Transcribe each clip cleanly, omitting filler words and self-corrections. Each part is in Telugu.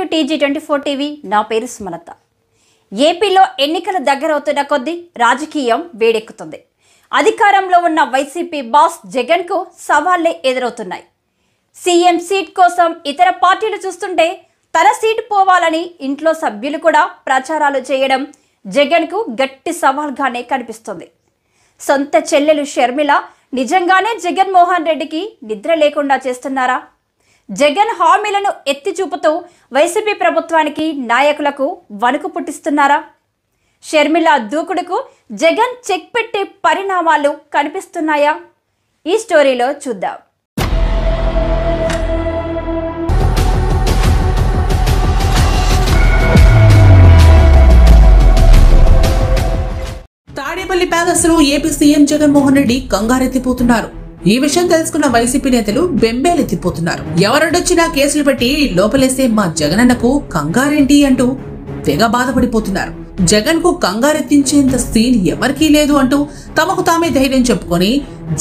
To TG24 TV. నా పేరు సుమలత. ఏపీలో ఎన్నికల దగ్గరవుతున్న కొద్దీ రాజకీయం వేడెక్కుతుంది. అధికారంలో ఉన్న వైసీపీ బాస్ జగన్కు సవాళ్లే ఎదురవుతున్నాయి. సీఎం సీట్ కోసం ఇతర పార్టీలు చూస్తుంటే తన సీటు పోవాలని ఇంట్లో సభ్యులు కూడా ప్రచారాలు చేయడం జగన్కు గట్టి సవాల్గానే కనిపిస్తుంది. సొంత చెల్లెలు షర్మిల నిజంగానే జగన్మోహన్ రెడ్డికి నిద్ర లేకుండా చేస్తున్నారా? జగన్ హామీలను ఎత్తి చూపుతూ వైసీపీ ప్రభుత్వానికి నాయకులకు వణుకు పుట్టిస్తున్నారా? షర్మిల దూకుడుకు జగన్ చెక్ పెట్టే పరిణామాలు కనిపిస్తున్నాయా? ఈ స్టోరీలో చూద్దాం. తాడేపల్లి ప్యాలెస్లో ఏపీ సీఎం జగన్మోహన్ రెడ్డి కంగారెత్తిపోతున్నారు. ఈ విషయం తెలుసుకున్న వైసీపీ నేతలు బెంబేలెత్తిపోతున్నారు. ఎవరొచ్చినా కేసులు పెట్టి లోపలేసే మా జగనన్నకు కంగారేంటి అంటూ తెగ బాధపడిపోతున్నారు. జగన్ కు కంగారెత్తించేంత సీన్ ఎవరికీ లేదు అంటూ తమకు తామే ధైర్యం చెప్పుకొని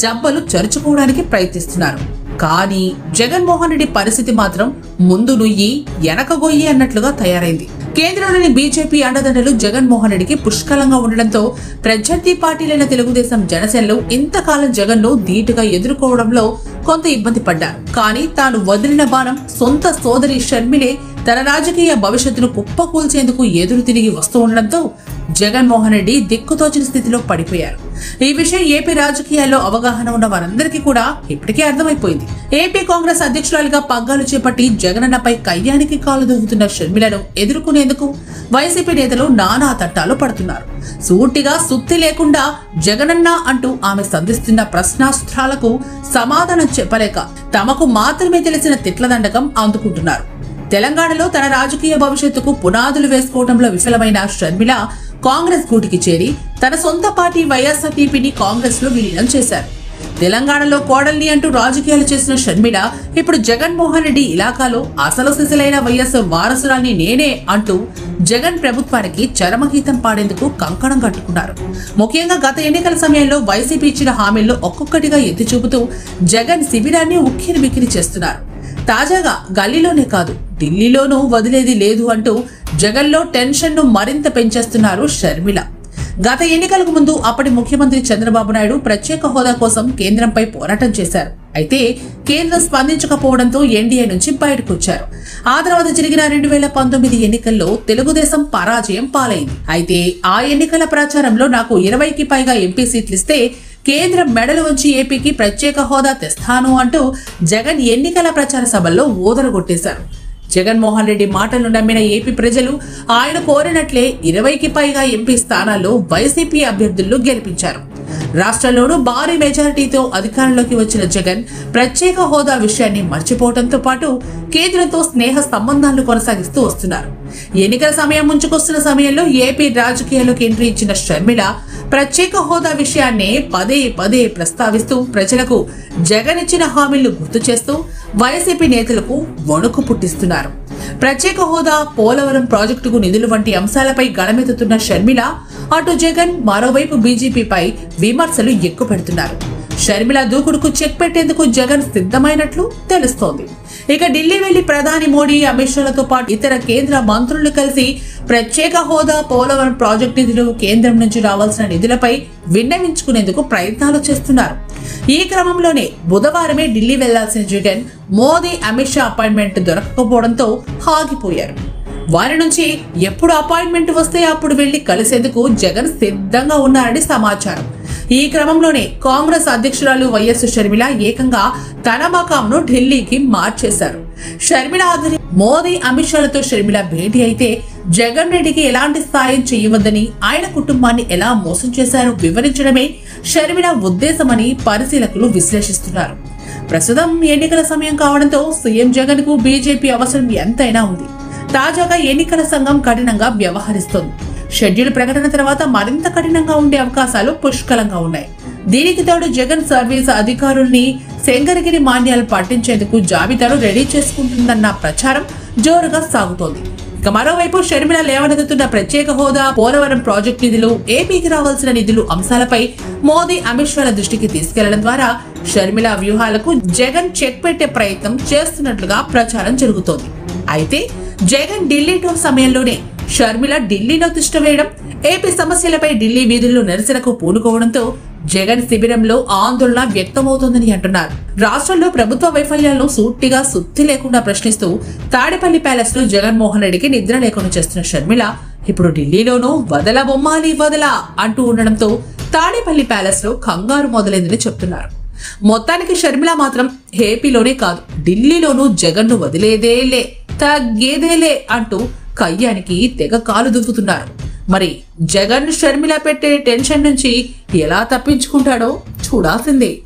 జబ్బలు చరుచుకోవడానికి ప్రయత్నిస్తున్నారు. కానీ జగన్మోహన్ రెడ్డి పరిస్థితి మాత్రం ముందు నుయ్యి వెనక గొయ్యి అన్నట్లుగా తయారైంది. కేంద్రంలోని బీజేపీ అండదండలు జగన్మోహన్ రెడ్డికి పుష్కలంగా ఉండడంతో ప్రత్యర్థి పార్టీలైన తెలుగుదేశం, జనసేనలు ఇంతకాలం జగన్ ను ధీటుగా ఎదుర్కోవడంలో కొంత ఇబ్బంది పడ్డారు. కానీ తాను వదిలిన బాణం సొంత సోదరి షర్మిలే తన రాజకీయ భవిష్యత్తును కుప్పకూల్చేందుకు ఎదురు తిరిగి వస్తూ ఉండడంతో జగన్మోహన్ రెడ్డి దిక్కుతోచిన స్థితిలో పడిపోయారు. ఈ విషయం ఏపీ రాజకీయాల్లో అవగాహన ఉన్న వారందరికీ కూడా ఇప్పటికే అర్థమైపోయింది. ఏపీ కాంగ్రెస్ అధ్యక్షురాలిగా పగ్గాలు చేపట్టి జగనన్నపై కయ్యానికి కాలు దూకుతున్న షర్మిలను ఎదుర్కొనేందుకు వైసీపీ నేతలు నానా తట్టాలు పడుతున్నారు. సూటిగా సుత్తి లేకుండా జగనన్న అంటూ ఆమె సంధిస్తున్న ప్రశ్నాస్త్రాలకు సమాధానం చెప్పలేక తమకు మాత్రమే తెలిసిన తిట్ల దండకం అందుకుంటున్నారు. తెలంగాణలో తన రాజకీయ భవిష్యత్తుకు పునాదులు వేసుకోవడంలో విఫలమైన షర్మిల కాంగ్రెస్ గూటికి చేరి తన సొంత పార్టీ వైఎస్ఆర్టీపీని కాంగ్రెస్ లో విలీనం చేశారు. తెలంగాణలో కోడల్ని అంటూ రాజకీయాలు చేసిన షర్మిల ఇప్పుడు జగన్మోహన్ రెడ్డి ఇలాకాలో అసలు సిసలైన వైఎస్ఆర్ వారసురాల్ని నేనే అంటూ జగన్ ప్రభుత్వానికి చరమగీతం పాడేందుకు కంకణం కట్టుకున్నారు. ముఖ్యంగా గత ఎన్నికల సమయంలో వైసీపీ ఇచ్చిన హామీల్లో ఒక్కొక్కటిగా ఎత్తి చూపుతూ జగన్ శిబిరాన్ని ఉక్కిరి బిక్కిరి చేస్తున్నారు. తాజాగా గల్లీలోనే కాదు ఢిల్లీలోనూ వదిలేది లేదు అంటూ జగన్లో టెన్షన్ ను మరింత పెంచేస్తున్నారు షర్మిల. గత ఎన్నికలకు ముందు అప్పటి ముఖ్యమంత్రి చంద్రబాబు నాయుడు ప్రత్యేక హోదా కోసం కేంద్రంపై పోరాటం చేశారు. అయితే కేంద్రం స్పందించకపోవడంతో ఎన్డీఏ నుంచి బయటకు వచ్చారు. ఆ తర్వాత జరిగిన 2019 ఎన్నికల్లో తెలుగుదేశం పరాజయం పాలైంది. అయితే ఆ ఎన్నికల ప్రచారంలో నాకు 20కి పైగా ఎంపీ సీట్లు ఇస్తే కేంద్రం మెడలు వంచి ఏపీకి ప్రత్యేక హోదా తెస్తాను అంటూ జగన్ ఎన్నికల ప్రచార సభల్లో ఊదరగొట్టేశారు. జగన్మోహన్ రెడ్డి మాటలను నమ్మిన ఏపీ ప్రజలు ఆయన కోరినట్లే 20కి పైగా ఎంపీ స్థానాల్లో వైసీపీ అభ్యర్థులను గెలిపించారు. రాష్ట్రంలోనూ భారీ మెజారిటీతో అధికారంలోకి వచ్చిన జగన్ ప్రత్యేక హోదా విషయాన్ని మర్చిపోవడంతో పాటు కేంద్రంతో స్నేహ సంబంధాలను కొనసాగిస్తూ వస్తున్నారు. ఎన్నికల సమయం ముంచుకొస్తున్న సమయంలో ఏపీ రాజకీయాల్లోకి ఎంట్రీ ఇచ్చిన షర్మిల ప్రత్యేక హోదా విషయాన్ని పదే పదే ప్రస్తావిస్తూ ప్రజలకు జగన్ ఇచ్చిన హామీలను గుర్తు చేస్తూ వైసీపీ నేతలకు వణుకు పుట్టిస్తున్నారు. ప్రత్యేక హోదా, పోలవరం ప్రాజెక్టుకు నిధులు వంటి అంశాలపై గళమెత్తుతున్న షర్మిల అటు జగన్, మరోవైపు బీజేపీపై విమర్శలు ఎక్కుపెడుతున్నారు. షర్మిల దూకుడుకు చెక్ పెట్టేందుకు జగన్ సిద్ధమైనట్లు తెలుస్తోంది. ఇక ఢిల్లీ వెళ్లి ప్రధాని మోడీ, అమిత్ షాలతో పాటు ఇతర కేంద్ర మంత్రులు కలిసి ప్రత్యేక హోదా, పోలవరం ప్రాజెక్టు నిధులు, కేంద్రం నుంచి రావాల్సిన నిధులపై విన్నవించుకునేందుకు ప్రయత్నాలు చేస్తున్నారు. ఈ క్రమంలోనే బుధవారమే ఢిల్లీ వెళ్లాల్సిన జగన్ మోదీ, అమిత్ షా అపాయింట్మెంట్ దొరకకపోవడంతో ఆగిపోయారు. వారి నుంచి ఎప్పుడు అపాయింట్మెంట్ వస్తే అప్పుడు వెళ్లి కలిసేందుకు జగన్ సిద్ధంగా ఉన్నారని సమాచారం. ఈ క్రమంలోనే కాంగ్రెస్ అధ్యక్షురాలు వైఎస్ షర్మిల ఏకంగా తన మకాంను ఢిల్లీకి మార్చేశారు. షర్మిల ఆధ్వర్యం మోదీ, అమిత్ షాలతో షర్మిల భేటీ అయితే జగన్ రెడ్డికి ఎలాంటి సాయం చేయవద్దని, ఆయన కుటుంబాన్ని ఎలా మోసం చేశారో వివరించడమే షర్మిల ఉద్దేశమని పరిశీలకులు విశ్లేషిస్తున్నారు. ప్రస్తుతం ఎన్నికల సమయం కావడంతో సీఎం జగన్ కు బీజేపీ అవసరం ఎంతైనా ఉంది. తాజాగా ఎన్నికల సంఘం కఠినంగా వ్యవహరిస్తోంది. షెడ్యూల్ ప్రకటన తర్వాత మరింత కఠినంగా ఉండే అవకాశాలు పుష్కలంగా ఉన్నాయి. దీనికి తోడు జగన్ సర్వీస్ అధికారుల్ని శంకరగిరి మాన్యాలు పట్టించేందుకు జాబితాను రెడీ చేసుకుంటుందన్న ప్రచారం జోరుగా సాగుతోంది. ఇక మరోవైపు షర్మిల లేవనెత్తుతున్న ప్రత్యేక హోదా, పోలవరం ప్రాజెక్టు నిధులు, ఏపీకి రావాల్సిన నిధులు అంశాలపై మోదీ, అమిత్ షాల దృష్టికి తీసుకెళ్లడం ద్వారా షర్మిల వ్యూహాలకు జగన్ చెక్ పెట్టే ప్రయత్నం చేస్తున్నట్లుగా ప్రచారం జరుగుతోంది. అయితే జగన్ ఢిల్లీ టూర్ సమయంలోనే షర్మిల ఢిల్లీలో తిష్టవేయడం, ఏపీ సమస్యలపై ఢిల్లీ వీధుల్లో నిరసనకు పూనుకోవడంతో జగన్ శిబిరంలో ఆందోళన వ్యక్తమవుతోందని అంటున్నారు. రాష్ట్రంలో ప్రభుత్వ వైఫల్యాలను సూటిగా సుత్తి లేకుండా ప్రశ్నిస్తూ తాడేపల్లి ప్యాలెస్ లో జగన్మోహన్ రెడ్డికి నిద్ర లేకుండా చేస్తున్న షర్మిల ఇప్పుడు ఢిల్లీలోనూ వదల బొమ్మాలి వదల అంటూ ఉండడంతో తాడేపల్లి ప్యాలెస్ లో కంగారు మొదలైందని చెప్తున్నారు. మొత్తానికి షర్మిల మాత్రం ఏపీలోనే కాదు ఢిల్లీలోనూ జగన్ ను వదిలేదేలే తగ్గేదేలే అంటూ కయ్యానికి తెగ కాలు దువ్వుతున్నారు. మరి జగన్ షర్మిల పెట్టే టెన్షన్ నుంచి ఎలా తప్పించుకుంటాడో చూడాల్సిందే.